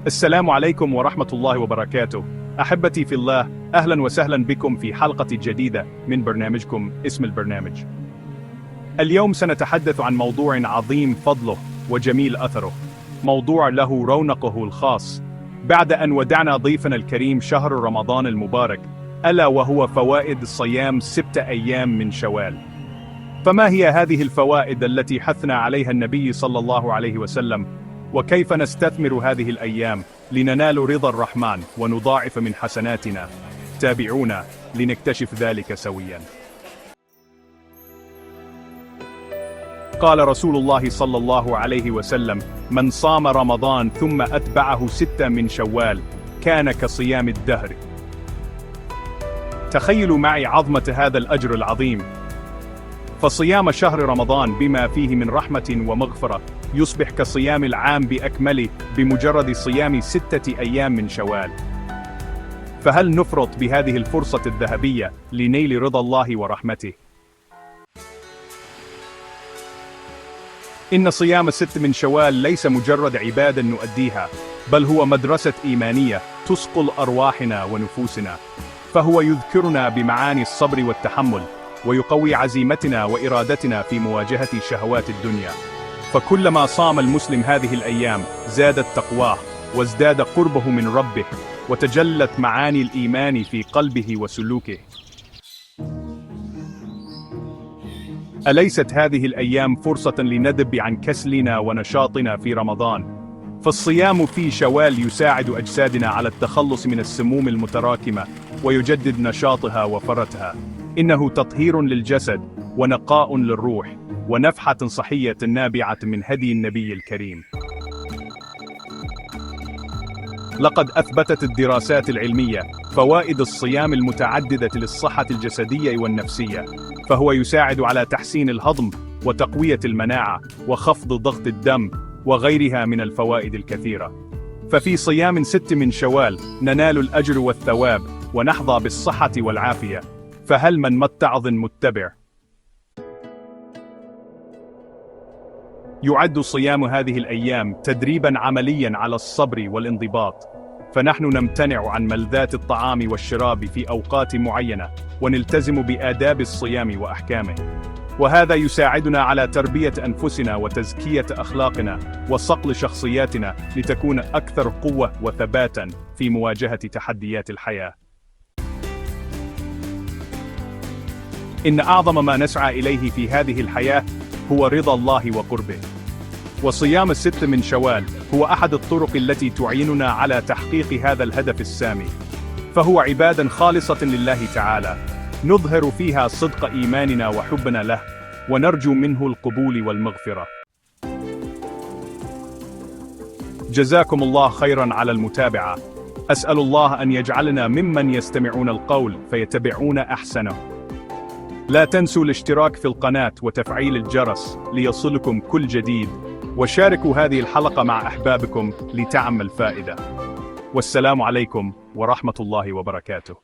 السلام عليكم ورحمة الله وبركاته. أحبتي في الله، أهلا وسهلا بكم في حلقة جديدة من برنامجكم اسم البرنامج. اليوم سنتحدث عن موضوع عظيم فضله وجميل أثره، موضوع له رونقه الخاص بعد أن ودعنا ضيفنا الكريم شهر رمضان المبارك، ألا وهو فوائد صيام 6 أيام من شوال. فما هي هذه الفوائد التي حثنا عليها النبي صلى الله عليه وسلم؟ وكيف نستثمر هذه الأيام لننال رضا الرحمن ونضاعف من حسناتنا؟ تابعونا لنكتشف ذلك سويا. قال رسول الله صلى الله عليه وسلم: من صام رمضان ثم أتبعه 6 من شوال كان كصيام الدهر. تخيلوا معي عظمة هذا الأجر العظيم، فصيام شهر رمضان بما فيه من رحمة ومغفرة يصبح كصيام العام بأكمله بمجرد صيام 6 أيام من شوال. فهل نفرط بهذه الفرصة الذهبية لنيل رضا الله ورحمته؟ إن صيام 6 من شوال ليس مجرد عبادة نؤديها، بل هو مدرسة إيمانية تصقل أرواحنا ونفوسنا، فهو يذكرنا بمعاني الصبر والتحمل، ويقوي عزيمتنا وإرادتنا في مواجهة شهوات الدنيا. فكلما صام المسلم هذه الأيام زادت تقواه وازداد قربه من ربه، وتجلت معاني الإيمان في قلبه وسلوكه. أليست هذه الأيام فرصة لندب عن كسلنا ونشاطنا في رمضان؟ فالصيام في شوال يساعد أجسادنا على التخلص من السموم المتراكمة ويجدد نشاطها وفرتها. إنه تطهير للجسد ونقاء للروح ونفحة صحية نابعة من هدي النبي الكريم. لقد أثبتت الدراسات العلمية فوائد الصيام المتعددة للصحة الجسدية والنفسية، فهو يساعد على تحسين الهضم وتقوية المناعة وخفض ضغط الدم وغيرها من الفوائد الكثيرة. ففي صيام 6 من شوال ننال الأجر والثواب ونحظى بالصحة والعافية. فهل من متعظ متبع؟ يعد صيام هذه الأيام تدريبا عمليا على الصبر والانضباط، فنحن نمتنع عن ملذات الطعام والشراب في أوقات معينة ونلتزم بآداب الصيام وأحكامه، وهذا يساعدنا على تربية أنفسنا وتزكية أخلاقنا وصقل شخصياتنا لتكون أكثر قوة وثباتا في مواجهة تحديات الحياة. إن أعظم ما نسعى إليه في هذه الحياة هو رضا الله وقربه، وصيام 6 من شوال هو أحد الطرق التي تعيننا على تحقيق هذا الهدف السامي، فهو عبادة خالصة لله تعالى نظهر فيها صدق إيماننا وحبنا له، ونرجو منه القبول والمغفرة. جزاكم الله خيرا على المتابعة. أسأل الله أن يجعلنا ممن يستمعون القول فيتبعون أحسنه. لا تنسوا الاشتراك في القناة وتفعيل الجرس ليصلكم كل جديد، وشاركوا هذه الحلقة مع أحبابكم لتعم الفائدة. والسلام عليكم ورحمة الله وبركاته.